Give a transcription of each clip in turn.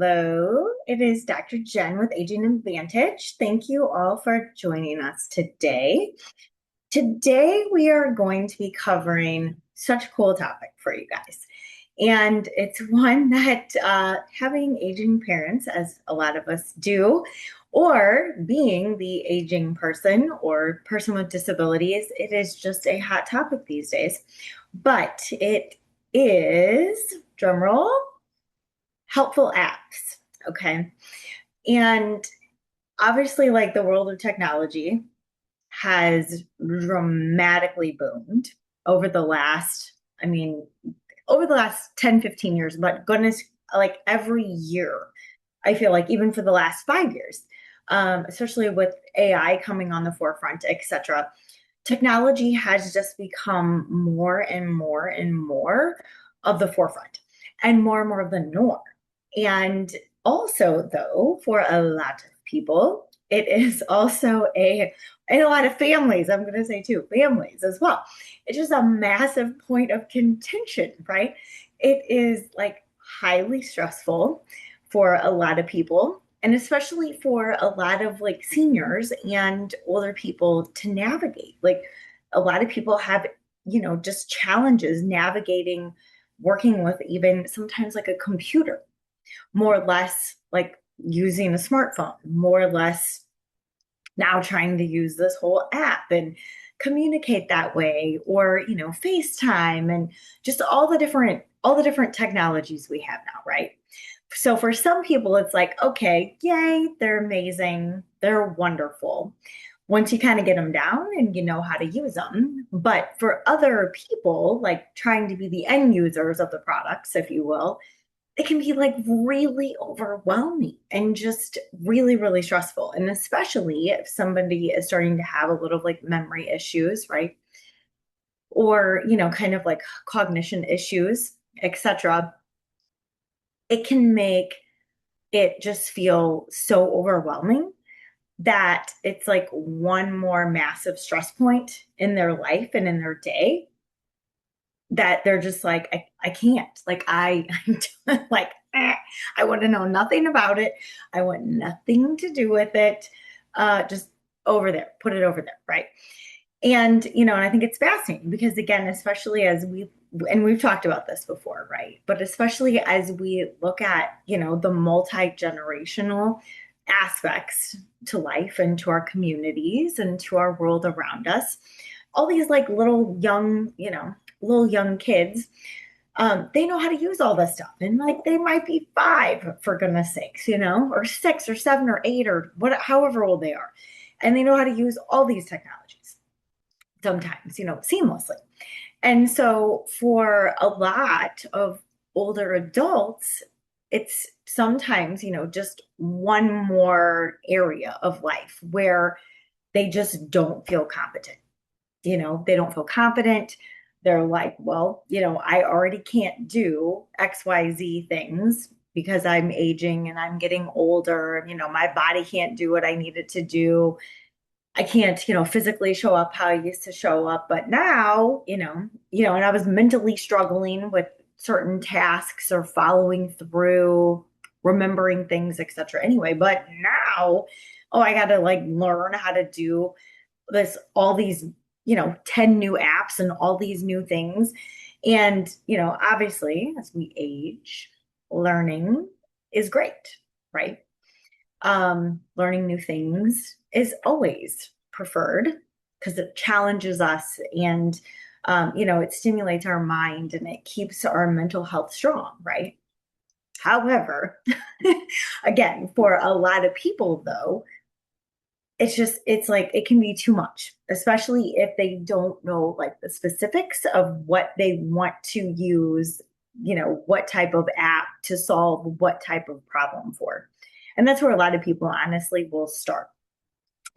Hello, it is Dr. Jenn with Aging Advantage. Thank you all for joining us today. Today, we are going to be covering such a cool topic for you guys. And it's one that having aging parents, as a lot of us do, or being the aging person or person with disabilities, it is just a hot topic these days. But it is, drumroll, helpful apps. Okay. And obviously, like the world of technology has dramatically boomed over the last, I mean, over the last 10, 15 years, but goodness, like every year, I feel like even for the last 5 years, especially with AI coming on the forefront, etc., technology has just become more and more and more of the forefront and more of the norm. And also, though, for a lot of people, it is also and a lot of families, I'm going to say too, families as well. It's just a massive point of contention, right? It is like highly stressful for a lot of people, and especially for a lot of like seniors and older people to navigate. Like a lot of people have, just challenges navigating working with even sometimes like a computer, more or less like using a smartphone, more or less now trying to use this whole app and communicate that way, or FaceTime, and just all the different technologies we have now, right? So for some people it's like, okay, yay, they're amazing, they're wonderful once you kind of get them down and you know how to use them. But for other people, like trying to be the end users of the products, if you will, it can be like really overwhelming and just really, really stressful. And especially if somebody is starting to have a little like memory issues, right? Or, kind of like cognition issues, etc. It can make it just feel so overwhelming that it's like one more massive stress point in their life and in their day, that they're just like, I can't. Like like, I want to know nothing about it. I want nothing to do with it. Just over there, put it over there, right? And and I think it's fascinating because again, especially as we've talked about this before, right? But especially as we look at, the multi-generational aspects to life and to our communities and to our world around us, all these like little young kids, they know how to use all this stuff. And like they might be 5, for goodness sakes, or 6 or 7 or 8 or however old they are. And they know how to use all these technologies sometimes, seamlessly. And so for a lot of older adults, it's sometimes, just one more area of life where they just don't feel competent. They don't feel competent. They're like, well, I already can't do XYZ things because I'm aging and I'm getting older. My body can't do what I need it to do. I can't, physically show up how I used to show up. But now, and I was mentally struggling with certain tasks or following through, remembering things, etc. Anyway, but now, oh, I got to like learn how to do all these, 10 new apps and all these new things. And, obviously, as we age, learning is great, right? Learning new things is always preferred because it challenges us and, it stimulates our mind and it keeps our mental health strong, right? However, again, for a lot of people, though, it's like it can be too much, especially if they don't know like the specifics of what they want to use, what type of app to solve what type of problem for. And that's where a lot of people honestly will start.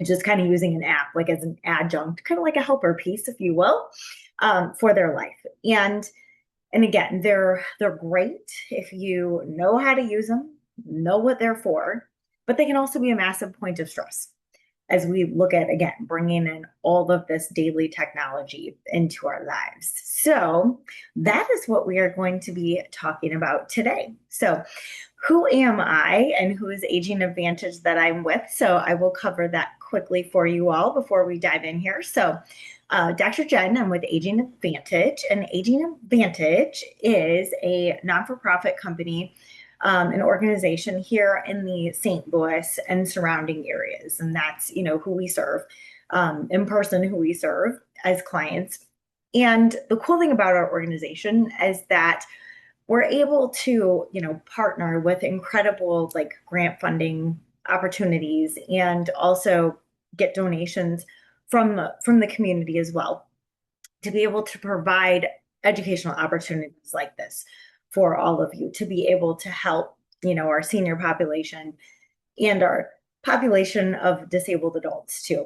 Just kind of using an app like as an adjunct, kind of like a helper piece, if you will, for their life. And again, they're great if you know how to use them, know what they're for, but they can also be a massive point of stress as we look at, again, bringing in all of this daily technology into our lives. So that is what we are going to be talking about today. So who am I and who is Aging Advantage that I'm with. So I will cover that quickly for you all before we dive in here. So, Dr. Jenn, I'm with Aging Advantage, and Aging Advantage is a non for profit company, an organization here in the St. Louis and surrounding areas. And that's, who we serve, in person, who we serve as clients. And the cool thing about our organization is that we're able to, partner with incredible like grant funding opportunities and also get donations from the community as well to be able to provide educational opportunities like this for all of you to be able to help, our senior population and our population of disabled adults too,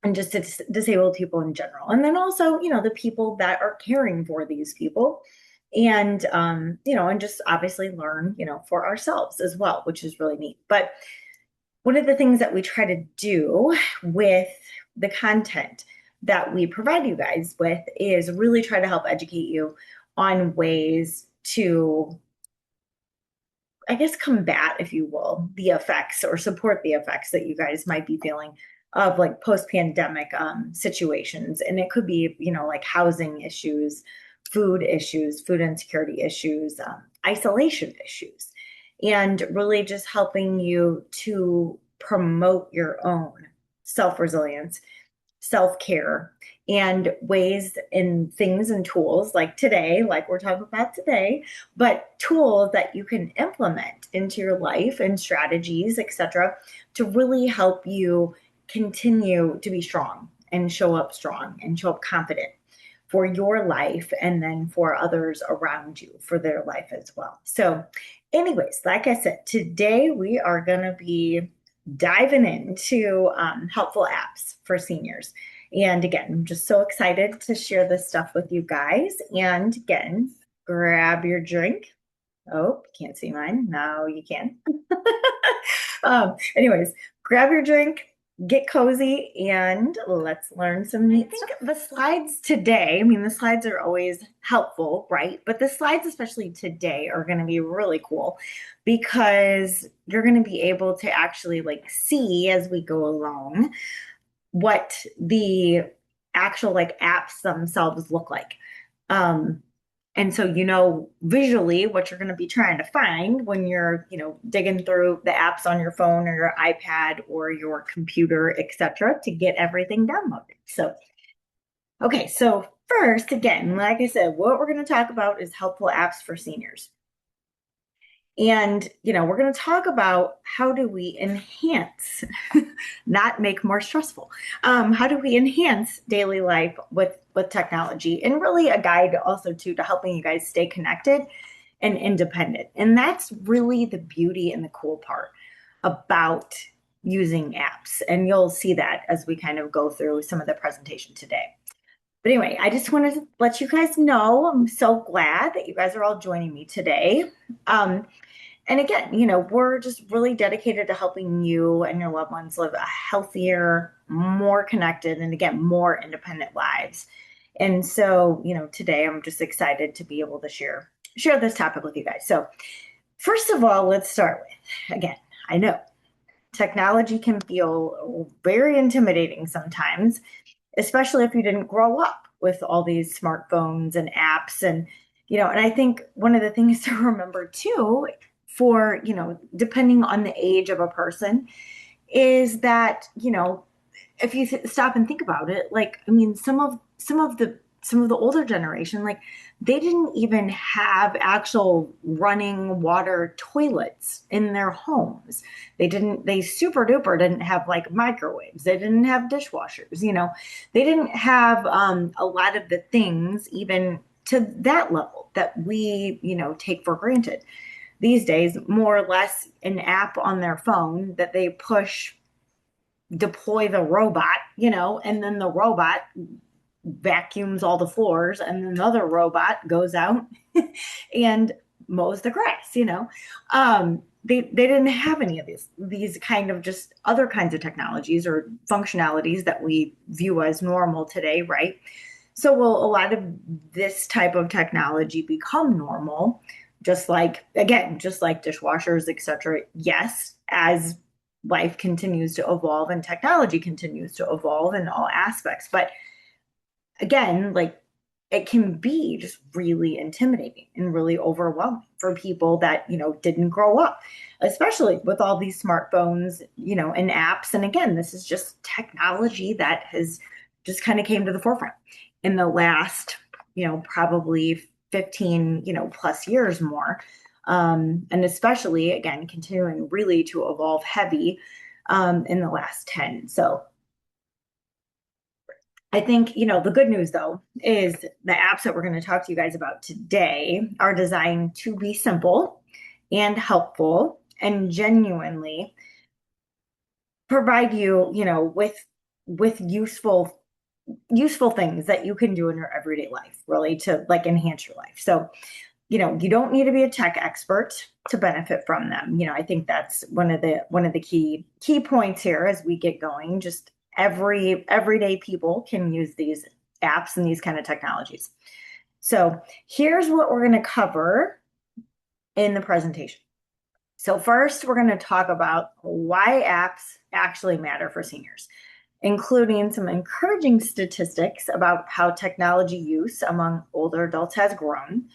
and just disabled people in general. And then also, the people that are caring for these people and, and just obviously learn, for ourselves as well, which is really neat. But one of the things that we try to do with the content that we provide you guys with is really try to help educate you on ways to, I guess, combat, if you will, the effects or support the effects that you guys might be feeling of like post-pandemic situations. And it could be, like housing issues, food issues, food insecurity issues, isolation issues, and really just helping you to promote your own self-resilience, self-care, and ways and things and tools like today, like we're talking about today, but tools that you can implement into your life and strategies, etc., to really help you continue to be strong and show up strong and show up confident for your life and then for others around you for their life as well. So, anyways, like I said, today we are going to be diving into helpful apps for seniors. And again, I'm just so excited to share this stuff with you guys. And again, grab your drink. Oh, can't see mine. Now you can. Anyways, grab your drink, get cozy, and let's learn some neat stuff. The slides today, I mean, the slides are always helpful, right? But the slides, especially today, are going to be really cool because you're going to be able to actually like see as we go along what the actual like apps themselves look like. And so, visually what you're going to be trying to find when you're, digging through the apps on your phone or your iPad or your computer, etc., to get everything downloaded. So, okay. So first, again, like I said, what we're going to talk about is helpful apps for seniors. And, we're going to talk about how do we enhance, not make more stressful. How do we enhance daily life with technology, and really a guide also to helping you guys stay connected and independent. And that's really the beauty and the cool part about using apps. And you'll see that as we kind of go through some of the presentation today. But anyway, I just wanted to let you guys know I'm so glad that you guys are all joining me today. And again, we're just really dedicated to helping you and your loved ones live a healthier, more connected, and again, more independent lives. And so, today I'm just excited to be able to share this topic with you guys. So first of all, let's start with, again, I know technology can feel very intimidating sometimes, especially if you didn't grow up with all these smartphones and apps. And, and I think one of the things to remember too, for, depending on the age of a person, is that, if you stop and think about it, like, I mean, some of the older generation, like they didn't even have actual running water toilets in their homes. They super duper didn't have like microwaves. They didn't have dishwashers, they didn't have a lot of the things even to that level that we, take for granted these days. More or less an app on their phone that they push, deploy the robot, and then the robot vacuums all the floors, and then another robot goes out and mows the grass. They didn't have any of these kind of just other kinds of technologies or functionalities that we view as normal today, right? So will a lot of this type of technology become normal just like, again, just like dishwashers, etc. Yes, as life continues to evolve and technology continues to evolve in all aspects. But again, like it can be just really intimidating and really overwhelming for people that, didn't grow up, especially with all these smartphones, and apps. And again, this is just technology that has just kind of came to the forefront in the last, probably 15, plus years more. And especially, again, continuing really to evolve heavy in the last 10. So I think, the good news though is the apps that we're going to talk to you guys about today are designed to be simple and helpful and genuinely provide you, with useful things that you can do in your everyday life, really to like enhance your life. So, you don't need to be a tech expert to benefit from them. I think that's one of the key points here as we get going. Just everyday people can use these apps and these kind of technologies. So here's what we're going to cover in the presentation. So first, we're going to talk about why apps actually matter for seniors, including some encouraging statistics about how technology use among older adults has grown.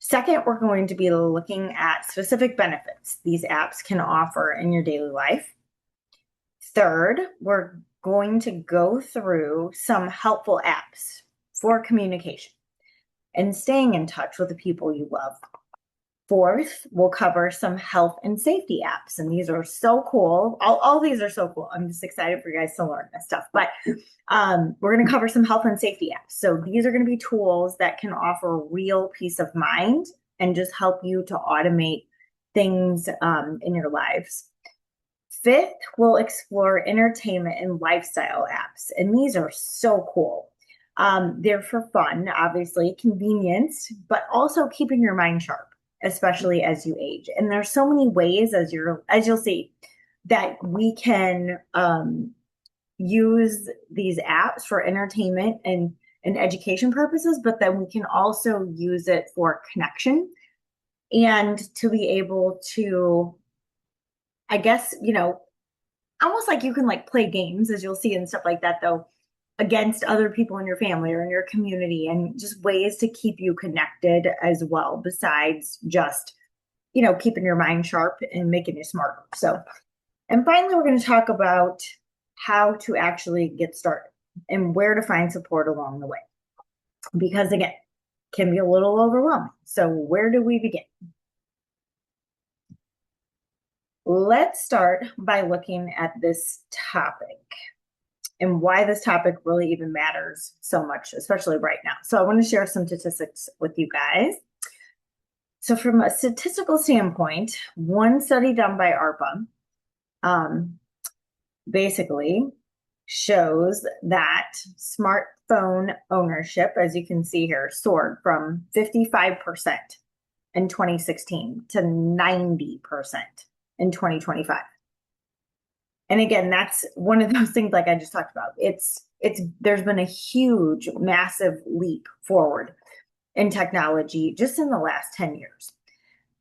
Second, we're going to be looking at specific benefits these apps can offer in your daily life. Third, we're going to go through some helpful apps for communication and staying in touch with the people you love. Fourth, we'll cover some health and safety apps, and these are so cool. All these are so cool. I'm just excited for you guys to learn this stuff. But we're going to cover some health and safety apps. So these are going to be tools that can offer real peace of mind and just help you to automate things in your lives. Fifth, we'll explore entertainment and lifestyle apps, and these are so cool. They're for fun, obviously, convenience, but also keeping your mind sharp, especially as you age. And there's so many ways, as you'll see, that we can use these apps for entertainment and education purposes, but then we can also use it for connection and to be able to, I guess, almost like you can like play games, as you'll see and stuff like that, though, against other people in your family or in your community, and just ways to keep you connected as well, besides just, keeping your mind sharp and making you smarter. So, and finally, we're going to talk about how to actually get started and where to find support along the way. Because again, it can be a little overwhelming. So where do we begin? Let's start by looking at this topic and why this topic really even matters so much, especially right now. So I want to share some statistics with you guys. So from a statistical standpoint, one study done by ARPA basically shows that smartphone ownership, as you can see here, soared from 55% in 2016 to 90% in 2025. And again, that's one of those things like I just talked about. There's been a huge, massive leap forward in technology just in the last 10 years.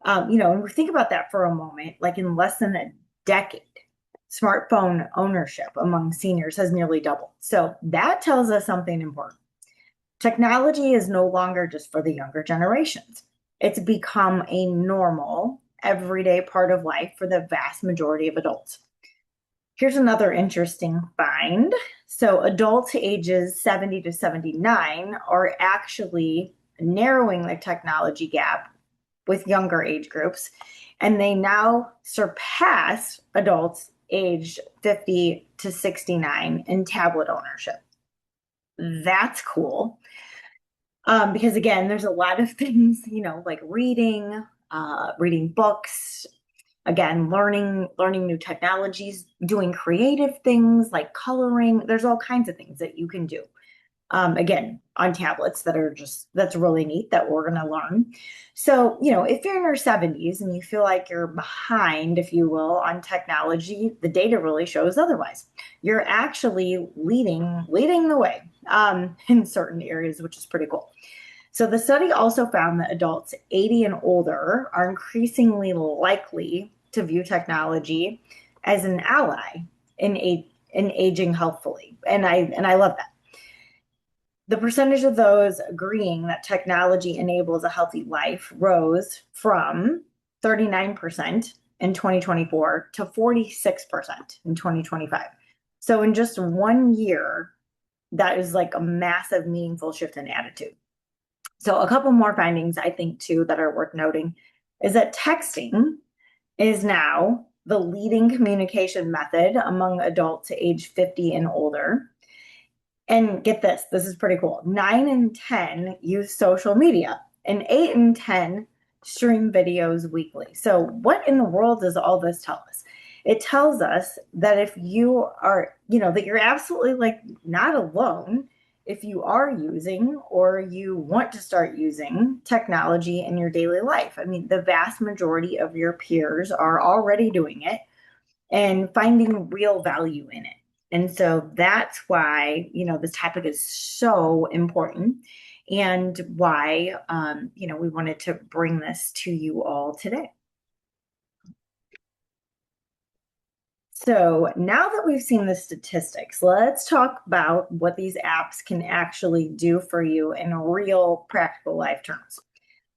And we think about that for a moment, like in less than a decade, smartphone ownership among seniors has nearly doubled. So that tells us something important. Technology is no longer just for the younger generations. It's become a normal, everyday part of life for the vast majority of adults. Here's another interesting find. So adults ages 70 to 79 are actually narrowing the technology gap with younger age groups, and they now surpass adults aged 50 to 69 in tablet ownership. That's cool. Because again, there's a lot of things, like reading books, again, learning new technologies, doing creative things like coloring. There's all kinds of things that you can do. Again, on tablets that's really neat that we're going to learn. So, if you're in your 70s and you feel like you're behind, if you will, on technology, the data really shows otherwise. You're actually leading the way in certain areas, which is pretty cool. So the study also found that adults 80 and older are increasingly likely to view technology as an ally in aging healthfully. And I love that. The percentage of those agreeing that technology enables a healthy life rose from 39% in 2024 to 46% in 2025. So in just 1 year, that is like a massive, meaningful shift in attitude. So a couple more findings I think too that are worth noting is that texting is now the leading communication method among adults age 50 and older. And get this is pretty cool. 9 in 10 use social media, and 8 in 10 stream videos weekly. So, what in the world does all this tell us? It tells us that if you are, that you're absolutely like not alone if you are using or you want to start using technology in your daily life. I mean, the vast majority of your peers are already doing it and finding real value in it. And so that's why, this topic is so important and why, we wanted to bring this to you all today. So now that we've seen the statistics, let's talk about what these apps can actually do for you in real practical life terms.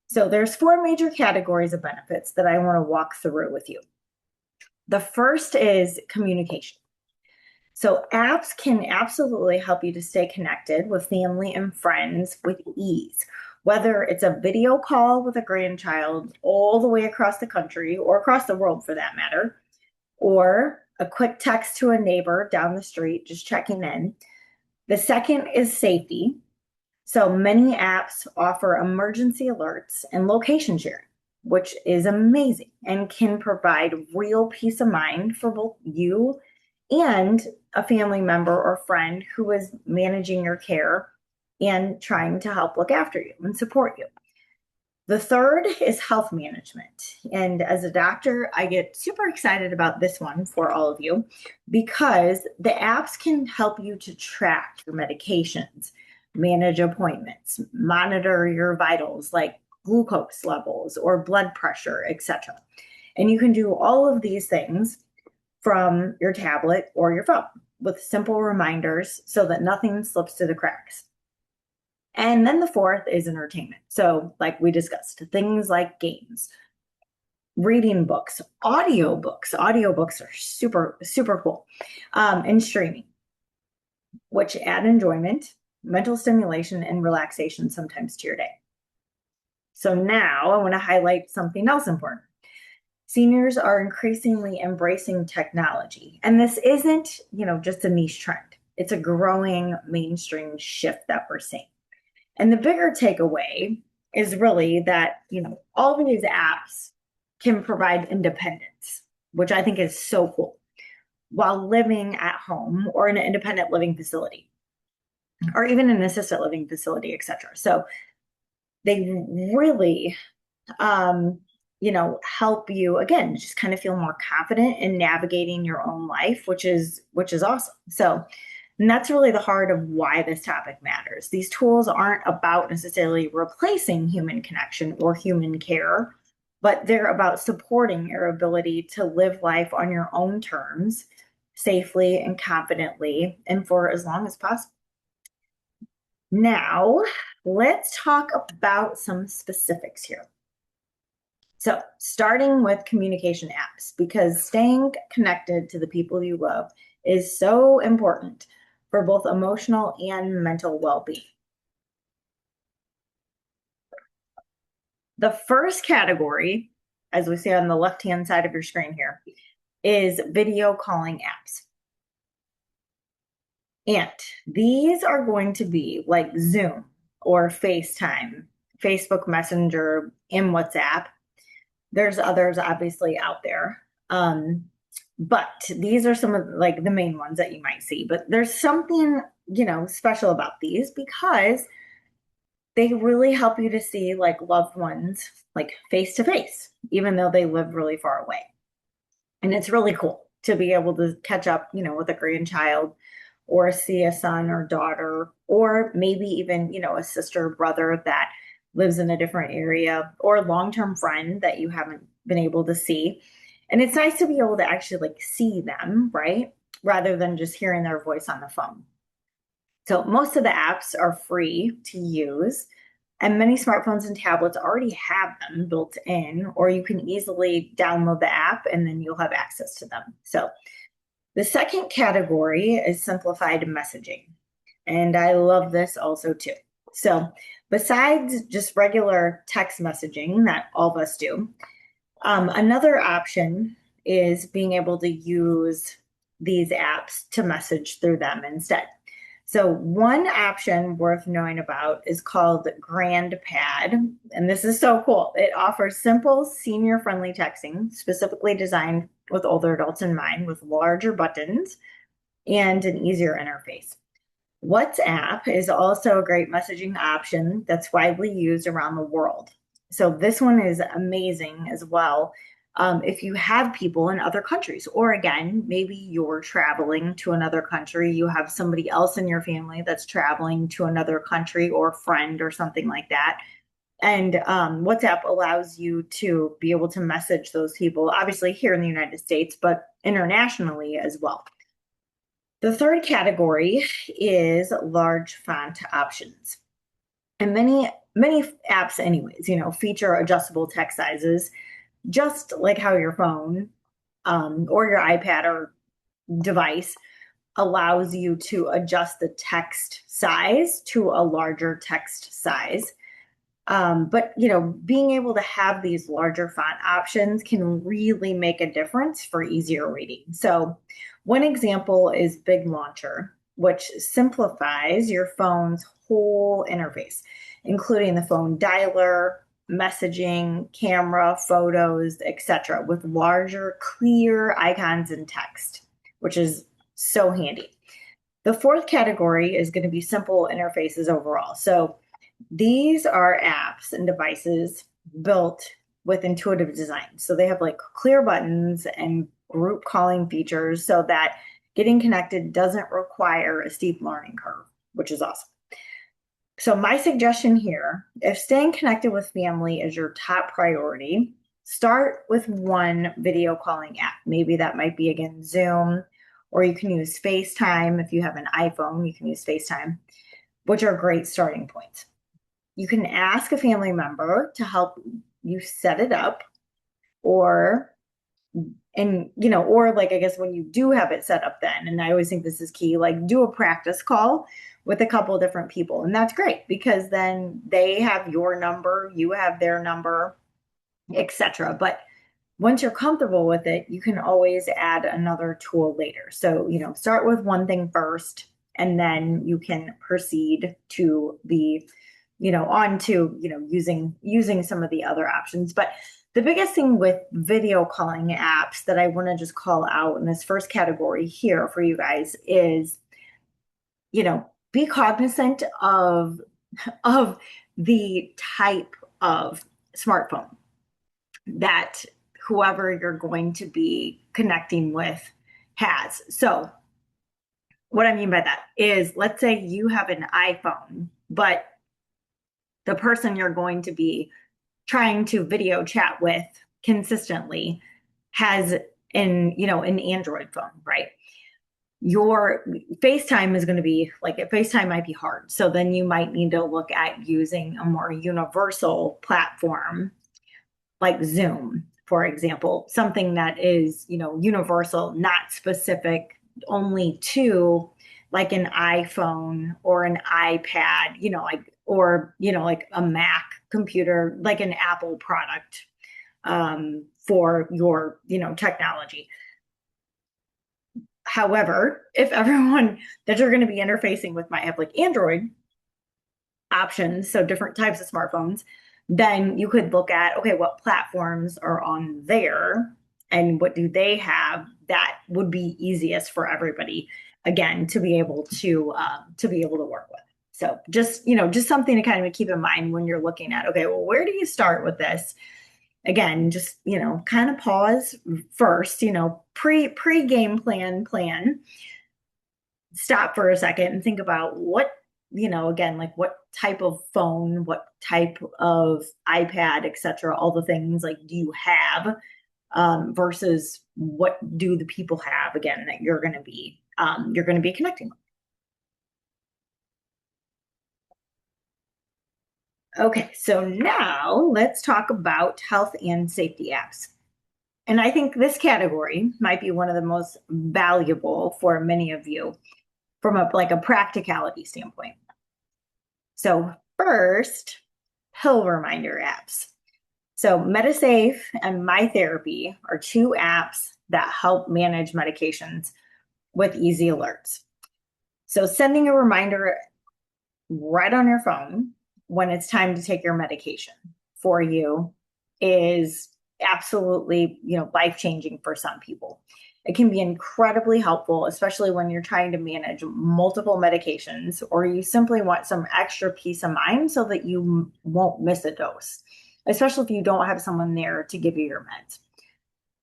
So there's 4 major categories of benefits that I want to walk through with you. The first is communication. So apps can absolutely help you to stay connected with family and friends with ease, whether it's a video call with a grandchild all the way across the country or across the world for that matter, or a quick text to a neighbor down the street, just checking in. The second is safety. So many apps offer emergency alerts and location sharing, which is amazing and can provide real peace of mind for both you and a family member or friend who is managing your care and trying to help look after you and support you. The third is health management. And as a doctor, I get super excited about this one for all of you because the apps can help you to track your medications, manage appointments, monitor your vitals like glucose levels or blood pressure, etc. And you can do all of these things from your tablet or your phone with simple reminders so that nothing slips through the cracks. And then the fourth is entertainment. So, like we discussed, things like games, reading books, audiobooks. Audiobooks are super, super cool. And streaming, which add enjoyment, mental stimulation, and relaxation sometimes to your day. So now I want to highlight something else important. Seniors are increasingly embracing technology. And this isn't, just a niche trend. It's a growing mainstream shift that we're seeing. And the bigger takeaway is really that, all of these apps can provide independence, which I think is so cool, while living at home or in an independent living facility, or even an assisted living facility, etc. So they really, help you again, just kind of feel more confident in navigating your own life, which is awesome. So, and that's really the heart of why this topic matters. These tools aren't about necessarily replacing human connection or human care, but they're about supporting your ability to live life on your own terms, safely and confidently, and for as long as possible. Now, let's talk about some specifics here. So, starting with communication apps, because staying connected to the people you love is so important for both emotional and mental well-being. The first category, as we see on the left-hand side of your screen here, is video calling apps. And these are going to be like Zoom or FaceTime, Facebook Messenger, and WhatsApp. There's others obviously out there. But these are some of like the main ones that you might see. But there's something, special about these because they really help you to see like loved ones like face to face, even though they live really far away. And it's really cool to be able to catch up, with a grandchild or see a son or daughter, or maybe even, a sister or brother that lives in a different area, or a long-term friend that you haven't been able to see. And it's nice to be able to actually like see them, right? Rather than just hearing their voice on the phone. So most of the apps are free to use, and many smartphones and tablets already have them built in, or you can easily download the app and then you'll have access to them. So the second category is simplified messaging. And I love this also too. So besides just regular text messaging that all of us do, another option is being able to use these apps to message through them instead. So one option worth knowing about is called GrandPad, and this is so cool. It offers simple, senior-friendly texting, specifically designed with older adults in mind, with larger buttons and an easier interface. WhatsApp is also a great messaging option that's widely used around the world. So this one is amazing as well. If you have people in other countries, or again, maybe you're traveling to another country, you have somebody else in your family that's traveling to another country or friend or something like that. And WhatsApp allows you to be able to message those people, obviously here in the United States, but internationally as well. The third category is large font options. And many apps anyways, feature adjustable text sizes, just like how your phone or your iPad or device allows you to adjust the text size to a larger text size. But being able to have these larger font options can really make a difference for easier reading. So one example is Big Launcher, which simplifies your phone's whole interface, including the phone dialer, messaging, camera, photos, etc., with larger, clear icons and text, which is so handy. The fourth category is going to be simple interfaces overall. So these are apps and devices built with intuitive design. So they have like clear buttons and group calling features so that getting connected doesn't require a steep learning curve, which is awesome. So my suggestion here, if staying connected with family is your top priority, start with one video calling app. Maybe that might be, again, Zoom, or you can use FaceTime. If you have an iPhone, you can use FaceTime, which are great starting points. You can ask a family member to help you set it up, or like, I guess when you do have it set up then, and I always think this is key, like do a practice call with a couple of different people. And that's great because then they have your number, you have their number, etc. But once you're comfortable with it, you can always add another tool later. So, start with one thing first, and then you can proceed to the, on to, using some of the other options. But the biggest thing with video calling apps that I want to just call out in this first category here for you guys is, be cognizant of the type of smartphone that whoever you're going to be connecting with has. So what I mean by that is, let's say you have an iPhone, but the person you're going to be trying to video chat with consistently has an Android phone, right? Your FaceTime is going to be like, FaceTime might be hard. So then you might need to look at using a more universal platform like Zoom, for example, something that is, universal, not specific only to like an iPhone or an iPad, like a Mac computer, like an Apple product for your, technology. However, if everyone that you're going to be interfacing with might have like Android options, so different types of smartphones, then you could look at, okay, what platforms are on there and what do they have that would be easiest for everybody, again, to be able to work with. So just something to kind of keep in mind when you're looking at, okay, well, where do you start with this? Again, just, kind of pause first, pre-game plan, stop for a second and think about what, again, like what type of phone, what type of iPad, etc., all the things like do you have versus what do the people have again that you're going to be connecting with. Okay, so now let's talk about health and safety apps. And I think this category might be one of the most valuable for many of you from a practicality standpoint. So first, pill reminder apps. So MediSafe and MyTherapy are two apps that help manage medications with easy alerts. So sending a reminder right on your phone when it's time to take your medication for you is absolutely, life-changing for some people. It can be incredibly helpful, especially when you're trying to manage multiple medications or you simply want some extra peace of mind so that you won't miss a dose, especially if you don't have someone there to give you your meds.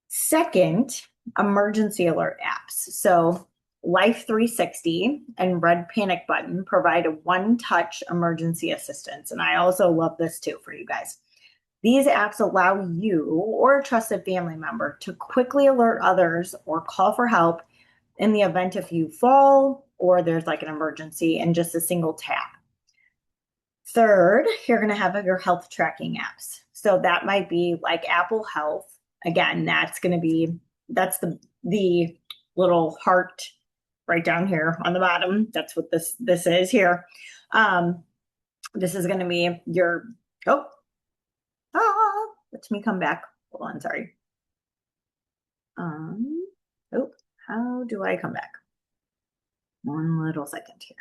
Second, emergency alert apps. So Life 360 and Red Panic Button provide a one-touch emergency assistance. And I also love this too for you guys. These apps allow you or a trusted family member to quickly alert others or call for help in the event if you fall or there's like an emergency in just a single tap. Third, you're going to have your health tracking apps. So that might be like Apple Health. Again, that's the little heart right down here on the bottom. That's what this is here. This is going to be your, let me come back. Hold on, sorry. How do I come back? One little second here.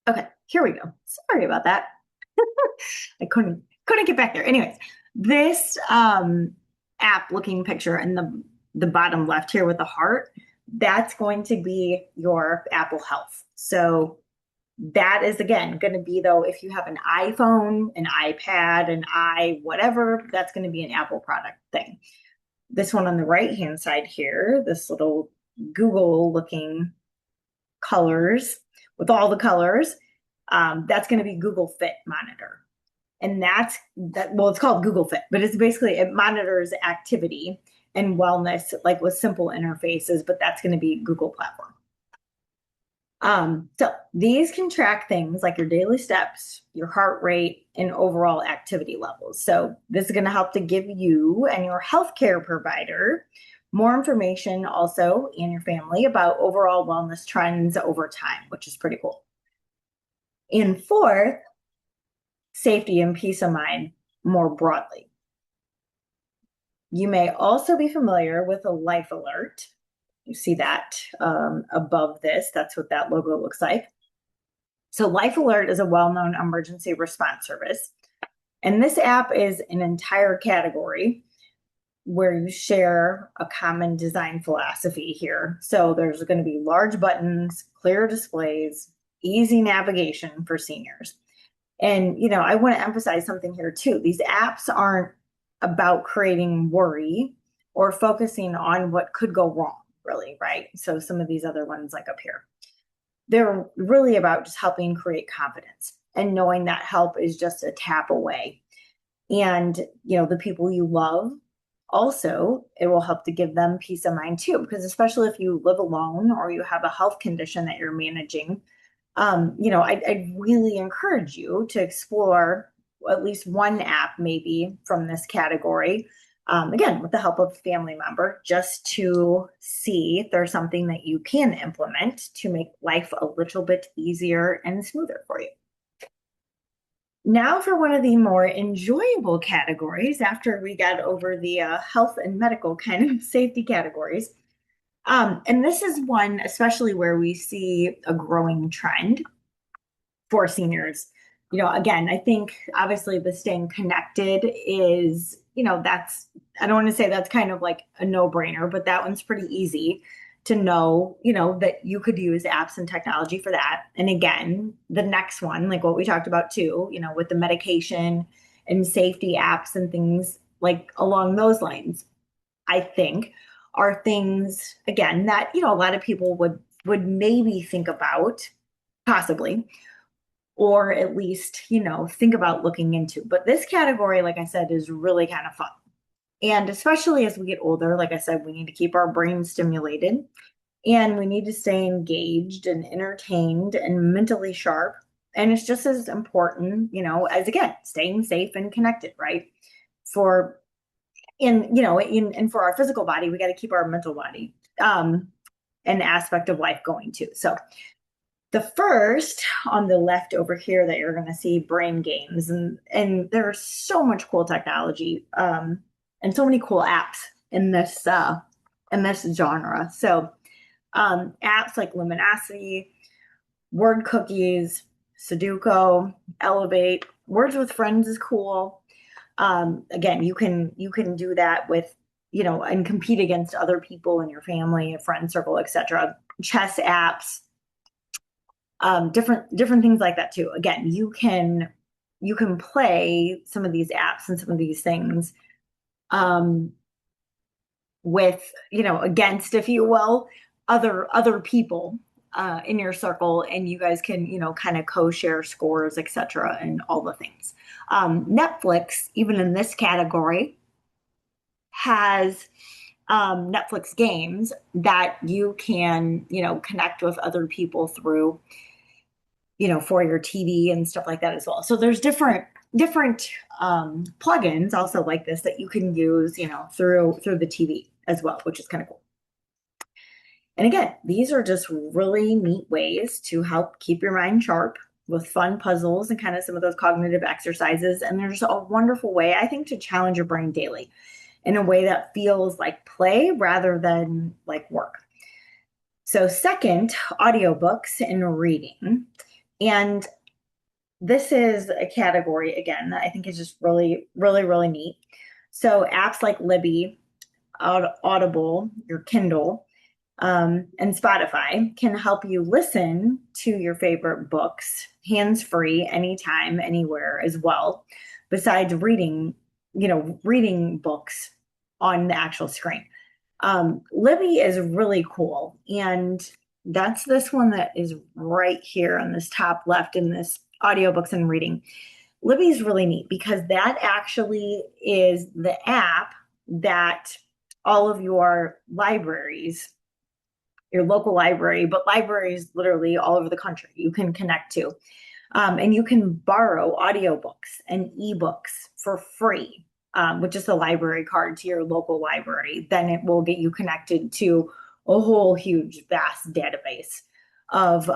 Okay, here we go. Sorry about that. I couldn't get back there. Anyways, this app looking picture in the bottom left here with the heart, that's going to be your Apple Health. So that is again going to be though if you have an iPhone, an iPad, whatever, that's going to be an Apple product thing. This one on the right hand side here, this little Google looking colors with all the colors, that's going to be Google Fit Monitor. And it's called Google Fit, but it's basically, it monitors activity and wellness, like with simple interfaces, but that's going to be Google platform. So these can track things like your daily steps, your heart rate, and overall activity levels. So this is going to help to give you and your healthcare provider more information also and your family about overall wellness trends over time, which is pretty cool. And fourth, safety and peace of mind more broadly. You may also be familiar with a life alert. You see that above this, that's what that logo looks like. So Life Alert is a well-known emergency response service. And this app is an entire category where you share a common design philosophy here. So there's going to be large buttons, clear displays, easy navigation for seniors. And, I want to emphasize something here too. These apps aren't about creating worry or focusing on what could go wrong, really, right? So some of these other ones like up here, they're really about just helping create confidence and knowing that help is just a tap away. And, the people you love, also, it will help to give them peace of mind too, because especially if you live alone or you have a health condition that you're managing, I'd really encourage you to explore at least one app maybe from this category, again, with the help of a family member, just to see if there's something that you can implement to make life a little bit easier and smoother for you. Now for one of the more enjoyable categories after we got over the health and medical kind of safety categories. And this is one, especially where we see a growing trend for seniors. Again, I think obviously the staying connected is, I don't want to say that's kind of like a no-brainer, but that one's pretty easy to know, that you could use apps and technology for that. And again, the next one, like what we talked about too, with the medication and safety apps and things like along those lines, I think, are things again that, a lot of people would maybe think about, possibly, or at least, think about looking into. But this category, like I said, is really kind of fun. And especially as we get older, like I said, we need to keep our brain stimulated and we need to stay engaged and entertained and mentally sharp. And it's just as important, as again, staying safe and connected, right? For and for our physical body, we got to keep our mental body an aspect of life going too. So the first on the left over here that you're going to see brain games, and there's so much cool technology and so many cool apps in this genre. So apps like Luminosity, Word Cookies, Sudoku, Elevate, Words with Friends is cool. Again, you can do that with and compete against other people in your family, a friend circle, etc. Chess apps, different things like that too. Again, you can play some of these apps and some of these things um, with against, if you will, other people in your circle, and you guys can kind of co-share scores, etc., and all the things. Netflix, even in this category, has Netflix games that you can connect with other people through for your TV and stuff like that as well. So there's different plugins also like this that you can use through the TV as well, which is kind of cool. And again, these are just really neat ways to help keep your mind sharp with fun puzzles and kind of some of those cognitive exercises. And there's a wonderful way, I think, to challenge your brain daily in a way that feels like play rather than like work. So second, audiobooks and reading. And this is a category, again, that I think is just really, really, really neat. So apps like Libby, Audible, your Kindle, and Spotify can help you listen to your favorite books hands-free, anytime, anywhere as well, besides reading books on the actual screen. Libby is really cool, and that's this one that is right here on this top left in this audiobooks and reading. Libby is really neat because that actually is the app that all of your libraries, your local library, but libraries literally all over the country, you can connect to. And you can borrow audiobooks and ebooks for free, with just a library card to your local library. Then it will get you connected to a whole huge, vast database of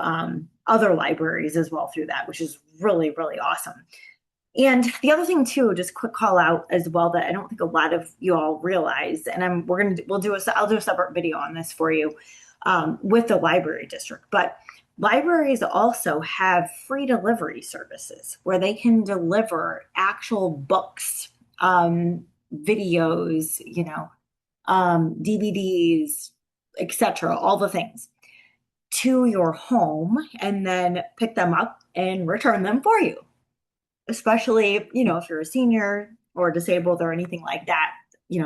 other libraries as well through that, which is really, really awesome. And the other thing too, just quick call out as well that I don't think a lot of you all realize, and I'll do a separate video on this for you with the library district, but libraries also have free delivery services where they can deliver actual books, videos, DVDs, etc., all the things to your home, and then pick them up and return them for you. Especially, if you're a senior or disabled or anything like that,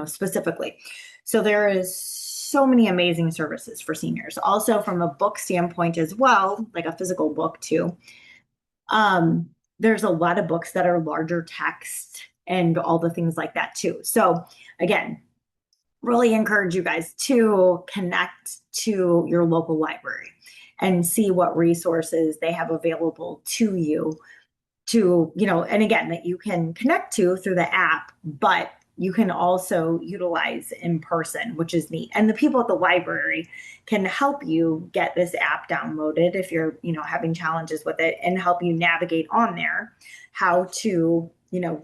specifically. So there is so many amazing services for seniors. Also from a book standpoint as well, like a physical book too. There's a lot of books that are larger text and all the things like that too. So again, really encourage you guys to connect to your local library and see what resources they have available to you and again, that you can connect to through the app, but you can also utilize in person, which is neat. And the people at the library can help you get this app downloaded if you're, having challenges with it, and help you navigate on there how to,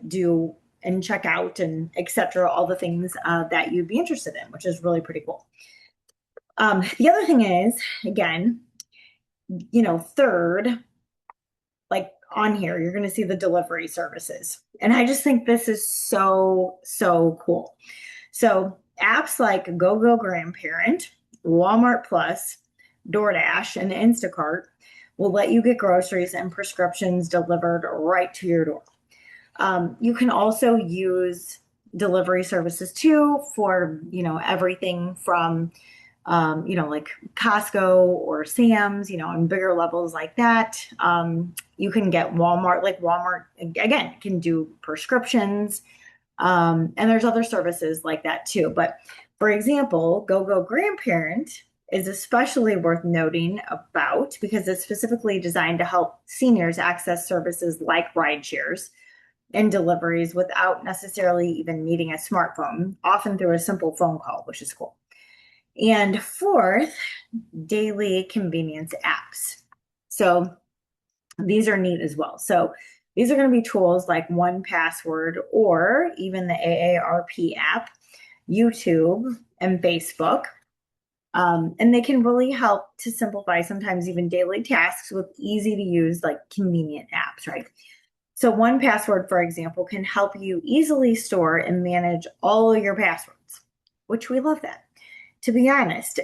do and check out and etc., all the things that you'd be interested in, which is really pretty cool. The other thing is, again, third, like on here, you're going to see the delivery services. And I just think this is so, so cool. So apps like GoGo Grandparent, Walmart Plus, DoorDash, and Instacart will let you get groceries and prescriptions delivered right to your door. You can also use delivery services too for, everything from, like Costco or Sam's, on bigger levels like that. You can get Walmart, like Walmart, again, can do prescriptions. And there's other services like that too. But for example, GoGo Grandparent is especially worth noting about because it's specifically designed to help seniors access services like ride shares and deliveries without necessarily even needing a smartphone, often through a simple phone call, which is cool. And fourth, daily convenience apps. So these are neat as well. So these are going to be tools like 1Password or even the AARP app, YouTube, and Facebook. And they can really help to simplify sometimes even daily tasks with easy to use, like convenient apps, right? So 1Password, for example, can help you easily store and manage all of your passwords, which we love that. To be honest,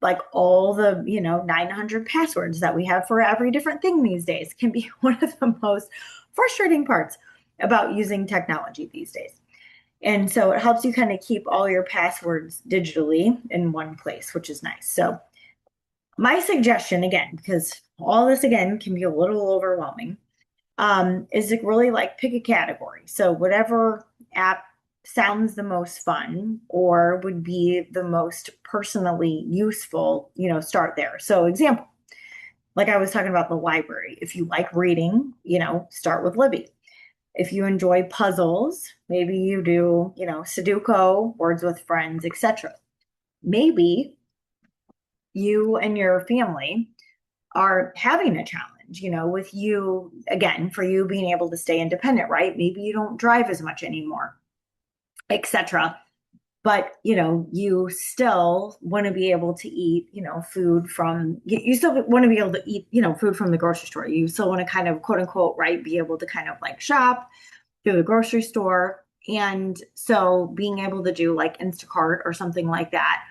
like all the 900 passwords that we have for every different thing these days can be one of the most frustrating parts about using technology these days. And so it helps you kind of keep all your passwords digitally in one place, which is nice. So my suggestion, again, because all this again can be a little overwhelming, is to really like pick a category. So whatever app sounds the most fun or would be the most personally useful, start there. So example, like I was talking about the library. If you like reading, start with Libby. If you enjoy puzzles, maybe you do, Sudoku, Words with Friends, etc. Maybe you and your family are having a challenge, with you, again, for you being able to stay independent, right? Maybe you don't drive as much anymore, etc. But, you still want to be able to eat, food from, you still want to be able to eat, food from the grocery store. You still want to kind of, quote unquote, right, be able to kind of like shop through the grocery store. And so being able to do like Instacart or something like that,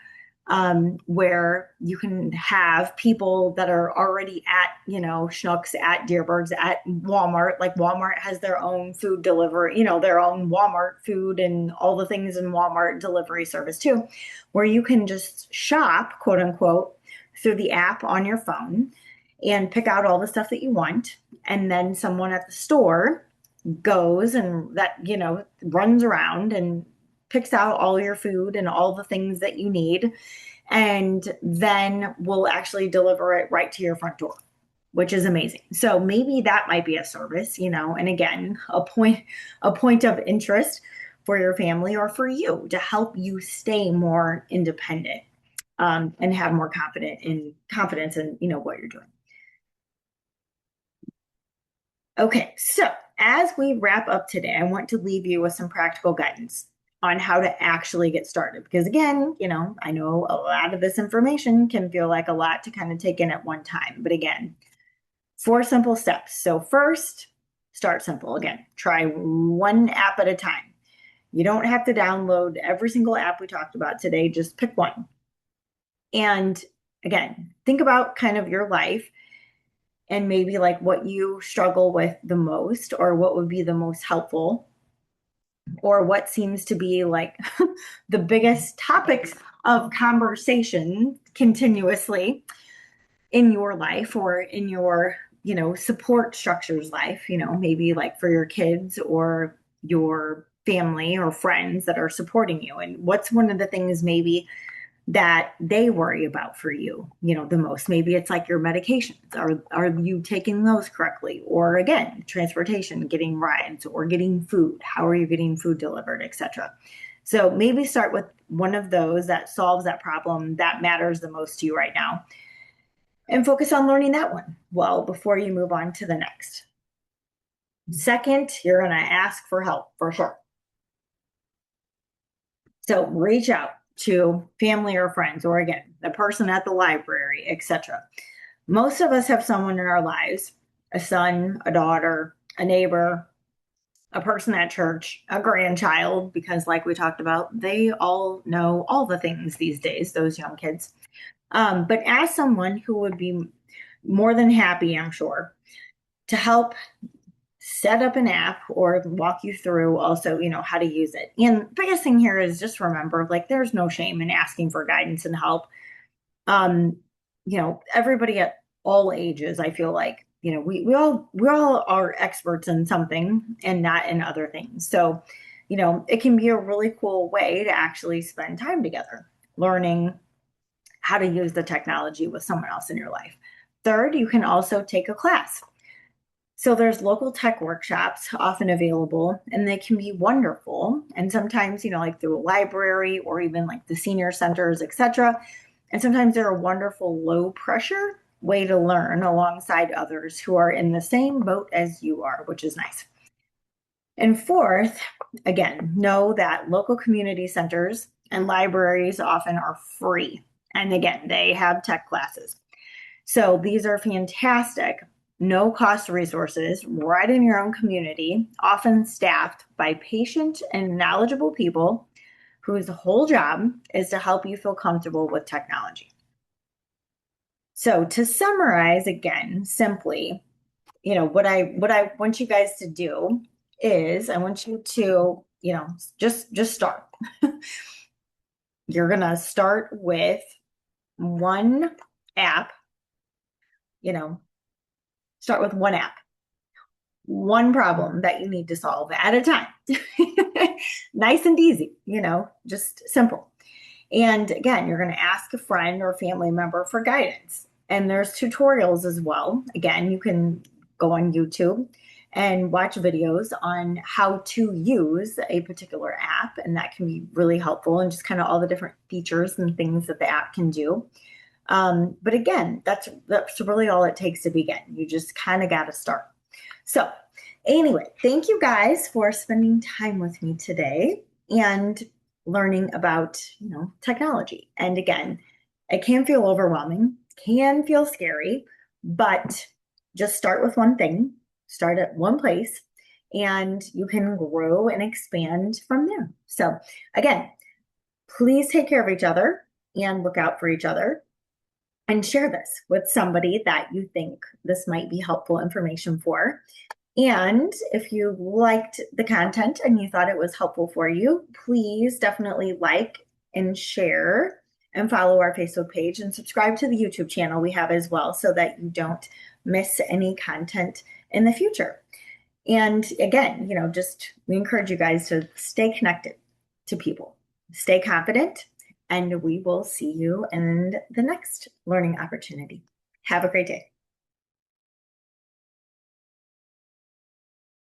where you can have people that are already at, Schnucks, at Deerbergs, at Walmart. Like Walmart has their own food delivery, their own Walmart food and all the things in Walmart delivery service too, where you can just shop, quote unquote, through the app on your phone and pick out all the stuff that you want. And then someone at the store goes and that, runs around and picks out all your food and all the things that you need, and then will actually deliver it right to your front door, which is amazing. So maybe that might be a service, and again, a point of interest for your family or for you to help you stay more independent, and have more confidence in what you're doing. Okay, so as we wrap up today, I want to leave you with some practical guidance on how to actually get started. Because again, I know a lot of this information can feel like a lot to kind of take in at one time. But again, 4 simple steps. So first, start simple. Again, try one app at a time. You don't have to download every single app we talked about today. Just pick one. And again, think about kind of your life and maybe like what you struggle with the most or what would be the most helpful or what seems to be like the biggest topics of conversation continuously in your life or in your support structures life, maybe like for your kids or your family or friends that are supporting you, and what's one of the things maybe that they worry about for you, the most. Maybe it's like your medications. Are you taking those correctly? Or again, transportation, getting rides or getting food. How are you getting food delivered, etc. So maybe start with one of those that solves that problem that matters the most to you right now and focus on learning that one well before you move on to the next. Second, you're going to ask for help for sure. So reach out to family or friends, or again, the person at the library, etc. Most of us have someone in our lives, a son, a daughter, a neighbor, a person at church, a grandchild, because like we talked about, they all know all the things these days, those young kids. But as someone who would be more than happy, I'm sure, to help set up an app or walk you through also, how to use it. And the biggest thing here is just remember, like, there's no shame in asking for guidance and help. Um, everybody at all ages, I feel like, we all are experts in something and not in other things. So, it can be a really cool way to actually spend time together, learning how to use the technology with someone else in your life. Third, you can also take a class. So there's local tech workshops often available, and they can be wonderful. And sometimes, like through a library or even like the senior centers, etc. And sometimes they're a wonderful low pressure way to learn alongside others who are in the same boat as you are, which is nice. And fourth, again, know that local community centers and libraries often are free. And again, they have tech classes. So these are fantastic, no cost resources right in your own community, often staffed by patient and knowledgeable people whose whole job is to help you feel comfortable with technology. So to summarize again, simply, what I want you guys to do is I want you to, just start. You're gonna start with one app, start with one app, one problem that you need to solve at a time. Nice and easy, just simple. And again, you're going to ask a friend or family member for guidance. And there's tutorials as well. Again, you can go on YouTube and watch videos on how to use a particular app. And that can be really helpful, and just kind of all the different features and things that the app can do. But again, that's really all it takes to begin. You just kind of got to start. So anyway, thank you guys for spending time with me today and learning about, technology. And again, it can feel overwhelming, can feel scary, but just start with one thing, start at one place, and you can grow and expand from there. So again, please take care of each other and look out for each other, and share this with somebody that you think this might be helpful information for. And if you liked the content and you thought it was helpful for you, please definitely like and share and follow our Facebook page and subscribe to the YouTube channel we have as well, so that you don't miss any content in the future. And again, we encourage you guys to stay connected to people, stay confident, and we will see you in the next learning opportunity. Have a great day.